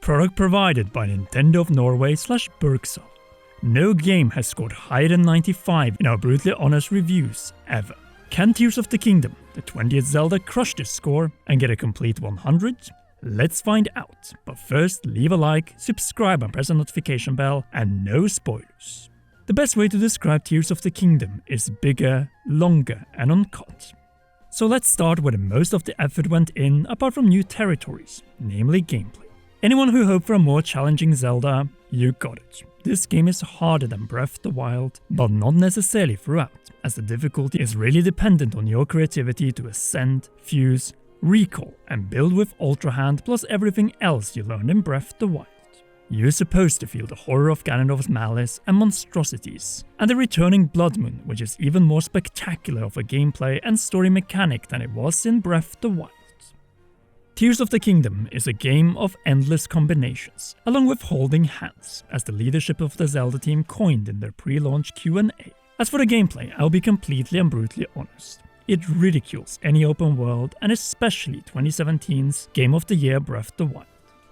Product provided by Nintendo of Norway / Bergsala. No game has scored higher than 95 in our brutally honest reviews ever. Can Tears of the Kingdom, the 20th Zelda, crush this score and get a complete 100? Let's find out, but first leave a like, subscribe and press the notification bell, and no spoilers. The best way to describe Tears of the Kingdom is bigger, longer and uncut. So let's start where the most of the effort went in apart from new territories, namely gameplay. Anyone who hoped for a more challenging Zelda, you got it. This game is harder than Breath of the Wild, but not necessarily throughout, as the difficulty is really dependent on your creativity to ascend, fuse, recall and build with Ultra Hand plus everything else you learned in Breath of the Wild. You're supposed to feel the horror of Ganondorf's malice and monstrosities, and the returning Blood Moon, which is even more spectacular of a gameplay and story mechanic than it was in Breath of the Wild. Tears of the Kingdom is a game of endless combinations, along with holding hands, as the leadership of the Zelda team coined in their pre-launch Q&A. As for the gameplay, I'll be completely and brutally honest. It ridicules any open world, and especially 2017's Game of the Year Breath of the Wild.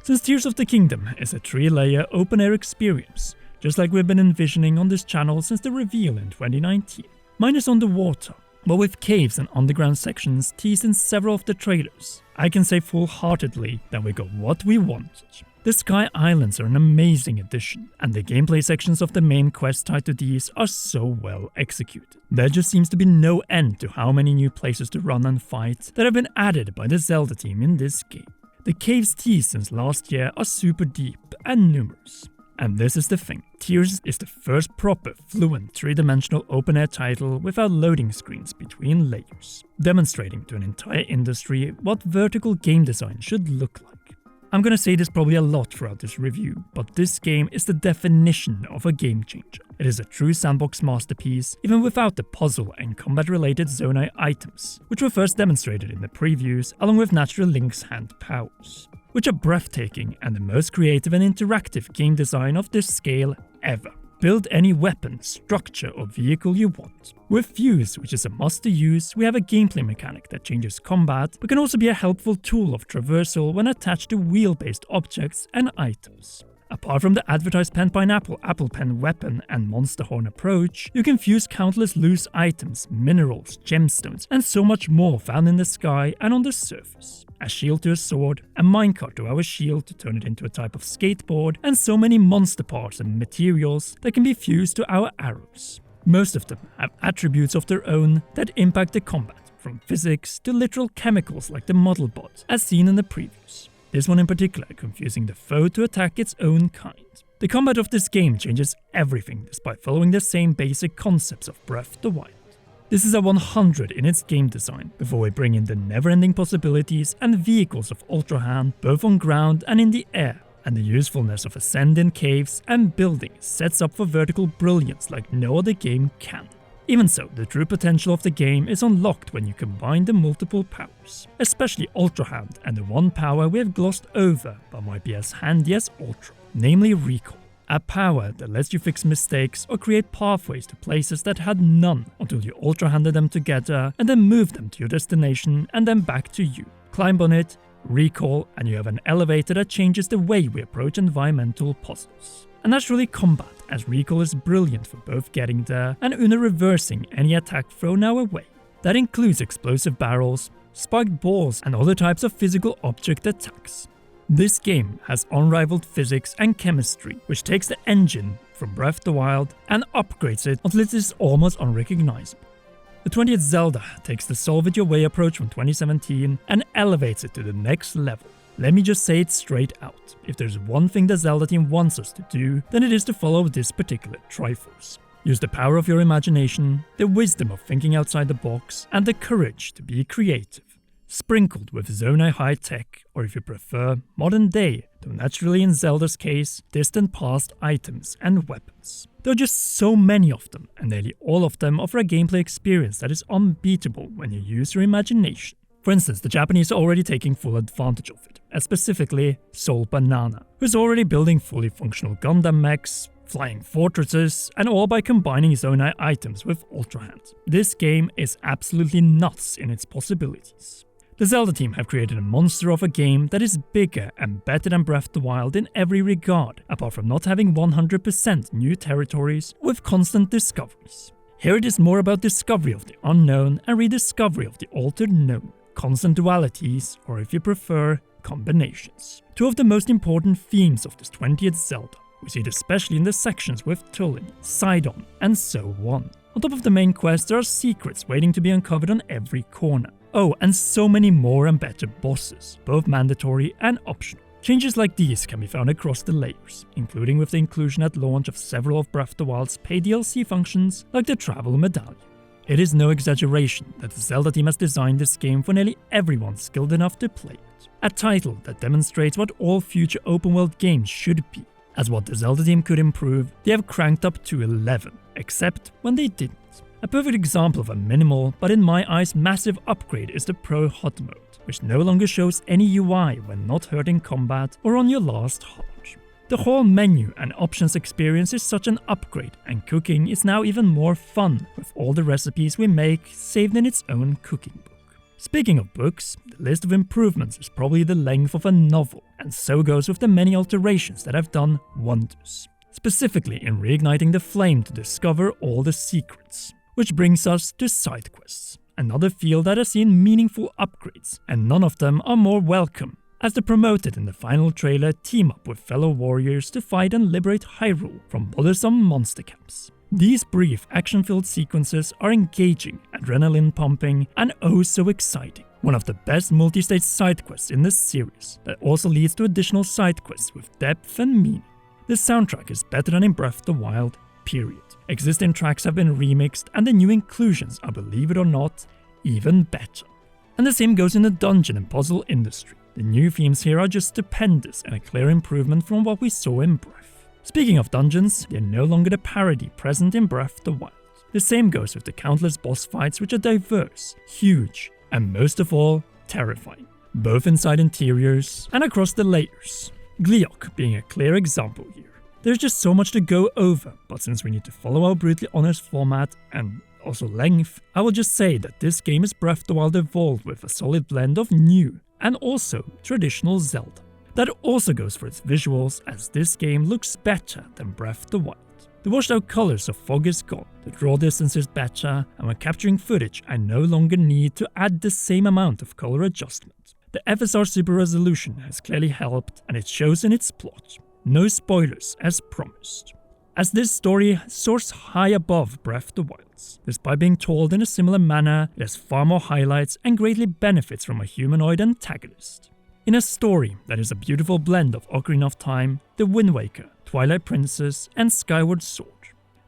Since Tears of the Kingdom is a 3-layer open-air experience, just like we've been envisioning on this channel since the reveal in 2019. Mine is underwater, but with caves and underground sections teased in several of the trailers, I can say full-heartedly that we got what we wanted. The Sky Islands are an amazing addition, and the gameplay sections of the main quest tied to these are so well executed. There just seems to be no end to how many new places to run and fight that have been added by the Zelda team in this game. The caves teased since last year are super deep and numerous. And this is the thing, Tears is the first proper, fluent, 3-dimensional open-air title without loading screens between layers, demonstrating to an entire industry what vertical game design should look like. I'm gonna say this probably a lot throughout this review, but this game is the definition of a game changer. It is a true sandbox masterpiece, even without the puzzle and combat-related Zonai items, which were first demonstrated in the previews, along with Natural Link's hand powers, which are breathtaking and the most creative and interactive game design of this scale ever. Build any weapon, structure or vehicle you want. With Fuse, which is a must to use, we have a gameplay mechanic that changes combat, but can also be a helpful tool of traversal when attached to wheel-based objects and items. Apart from the advertised Pen Pineapple Apple Pen weapon and Monster Horn approach, you can fuse countless loose items, minerals, gemstones, and so much more found in the sky and on the surface. A shield to a sword, a minecart to our shield to turn it into a type of skateboard, and so many monster parts and materials that can be fused to our arrows. Most of them have attributes of their own that impact the combat, from physics to literal chemicals like the model bot, as seen in the previews. This one in particular confusing the foe to attack its own kind. The combat of this game changes everything despite following the same basic concepts of Breath of the Wild. This is a 100 in its game design, before we bring in the never-ending possibilities and vehicles of Ultra Hand both on ground and in the air, and the usefulness of ascend in caves and buildings sets up for vertical brilliance like no other game can. Even so, the true potential of the game is unlocked when you combine the multiple powers, especially Ultra Hand and the one power we have glossed over but might be as handy as Ultra, namely Recall. A power that lets you fix mistakes or create pathways to places that had none until you Ultra-handed them together and then move them to your destination and then back to you. Climb on it, recall, and you have an elevator that changes the way we approach environmental puzzles. And naturally combat, as recall is brilliant for both getting there and reversing any attack thrown our way. That includes explosive barrels, spiked balls and other types of physical object attacks. This game has unrivaled physics and chemistry, which takes the engine from Breath of the Wild and upgrades it until it is almost unrecognizable. The 20th Zelda takes the solve it your way approach from 2017 and elevates it to the next level. Let me just say it straight out, if there's one thing the Zelda team wants us to do, then it is to follow this particular Triforce. Use the power of your imagination, the wisdom of thinking outside the box, and the courage to be creative. Sprinkled with Zonai high-tech, or if you prefer, modern day, though naturally in Zelda's case, distant past items and weapons. There are just so many of them, and nearly all of them offer a gameplay experience that is unbeatable when you use your imagination. For instance, the Japanese are already taking full advantage of it, and specifically Soul Banana, who's already building fully functional Gundam mechs, flying fortresses, and all by combining Zonai items with Ultra Hand. This game is absolutely nuts in its possibilities. The Zelda team have created a monster of a game that is bigger and better than Breath of the Wild in every regard, apart from not having 100% new territories with constant discoveries. Here it is more about discovery of the unknown and rediscovery of the altered known, constant dualities, or if you prefer, combinations. Two of the most important themes of this 20th Zelda. We see it especially in the sections with Tulin, Sidon, and so on. On top of the main quest, there are secrets waiting to be uncovered on every corner. Oh, and so many more and better bosses, both mandatory and optional. Changes like these can be found across the layers, including with the inclusion at launch of several of Breath of the Wild's paid DLC functions like the Travel Medallion. It is no exaggeration that the Zelda team has designed this game for nearly everyone skilled enough to play it. A title that demonstrates what all future open-world games should be. As what the Zelda team could improve, they have cranked up to 11, except when they didn't. A perfect example of a minimal, but in my eyes massive upgrade is the Pro HUD mode, which no longer shows any UI when not hurt in combat or on your last heart. The whole menu and options experience is such an upgrade, and cooking is now even more fun with all the recipes we make saved in its own cooking book. Speaking of books, the list of improvements is probably the length of a novel, and so goes with the many alterations that have done wonders, specifically in reigniting the flame to discover all the secrets. Which brings us to side quests, another field that has seen meaningful upgrades, and none of them are more welcome, as the promoted in the final trailer team up with fellow warriors to fight and liberate Hyrule from bothersome monster camps. These brief action-filled sequences are engaging, adrenaline-pumping, and oh so exciting. One of the best multi-stage side quests in the series, that also leads to additional side quests with depth and meaning. The soundtrack is better than in Breath of the Wild, period. Existing tracks have been remixed, and the new inclusions are, believe it or not, even better. And the same goes in the dungeon and puzzle industry. The new themes here are just stupendous and a clear improvement from what we saw in Breath. Speaking of dungeons, they're no longer the parody present in Breath of the Wild. The same goes with the countless boss fights, which are diverse, huge, and most of all, terrifying, both inside interiors and across the layers. Gleeok being a clear example here. There's just so much to go over, but since we need to follow our brutally honest format and also length, I will just say that this game is Breath of the Wild evolved with a solid blend of new and also traditional Zelda. That also goes for its visuals, as this game looks better than Breath of the Wild. The washed out colors of fog is gone, the draw distance is better, and when capturing footage I no longer need to add the same amount of color adjustment. The FSR Super Resolution has clearly helped, and it shows in its plot. No spoilers as promised. As this story soars high above Breath of the Wild's, despite being told in a similar manner, it has far more highlights and greatly benefits from a humanoid antagonist. In a story that is a beautiful blend of Ocarina of Time, The Wind Waker, Twilight Princess, and Skyward Sword.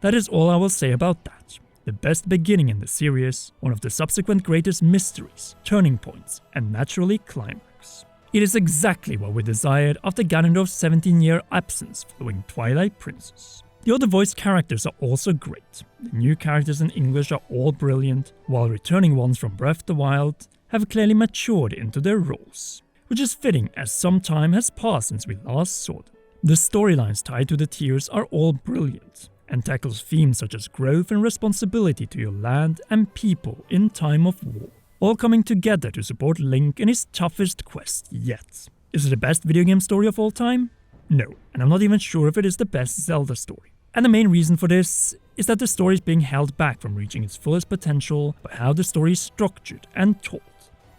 That is all I will say about that. The best beginning in the series, one of the subsequent greatest mysteries, turning points, and naturally climax. It is exactly what we desired after Ganondorf's 17-year absence following Twilight Princess. The other voice characters are also great. The new characters in English are all brilliant, while returning ones from Breath of the Wild have clearly matured into their roles, which is fitting as some time has passed since we last saw them. The storylines tied to the Tears are all brilliant, and tackles themes such as growth and responsibility to your land and people in time of war, all coming together to support Link in his toughest quest yet. Is it the best video game story of all time? No, and I'm not even sure if it is the best Zelda story. And the main reason for this is that the story is being held back from reaching its fullest potential by how the story is structured and told.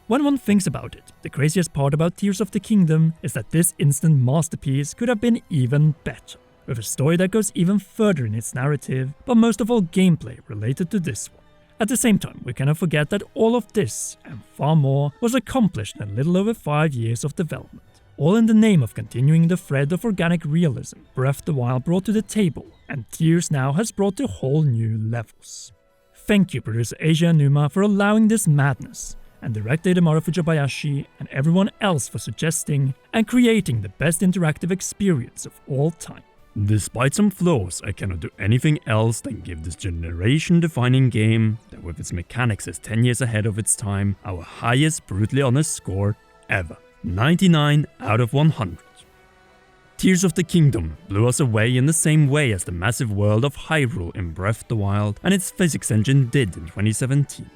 When one thinks about it, the craziest part about Tears of the Kingdom is that this instant masterpiece could have been even better, with a story that goes even further in its narrative, but most of all gameplay related to this one. At the same time, we cannot forget that all of this, and far more, was accomplished in a little over 5 years of development. All in the name of continuing the thread of organic realism Breath of the Wild brought to the table, and Tears now has brought to whole new levels. Thank you producer Eiji Aonuma for allowing this madness, and director Hidemaru Fujibayashi and everyone else for suggesting and creating the best interactive experience of all time. Despite some flaws, I cannot do anything else than give this generation-defining game, that with its mechanics is 10 years ahead of its time, our highest brutally honest score ever. 99 out of 100. Tears of the Kingdom blew us away in the same way as the massive world of Hyrule in Breath of the Wild and its physics engine did in 2017.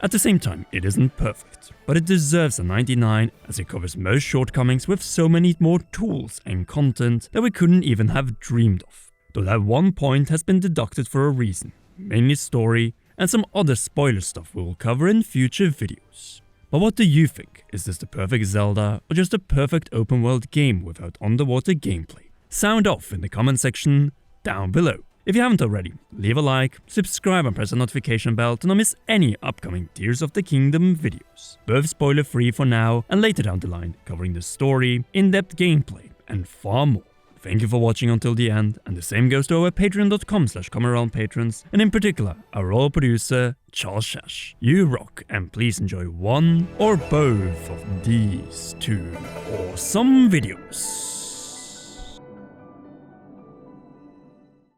At the same time, it isn't perfect, but it deserves a 99 as it covers most shortcomings with so many more tools and content that we couldn't even have dreamed of. Though that 1 point has been deducted for a reason, mainly story and some other spoiler stuff we will cover in future videos. But what do you think? Is this the perfect Zelda or just a perfect open world game without underwater gameplay? Sound off in the comment section down below. If you haven't already, leave a like, subscribe and press the notification bell to not miss any upcoming Tears of the Kingdom videos. Both spoiler free for now and later down the line, covering the story, in-depth gameplay and far more. Thank you for watching until the end, and the same goes to our patreon.com/CommonRealm patrons, and in particular our royal producer Charles Shash. You rock, and please enjoy one or both of these two awesome videos.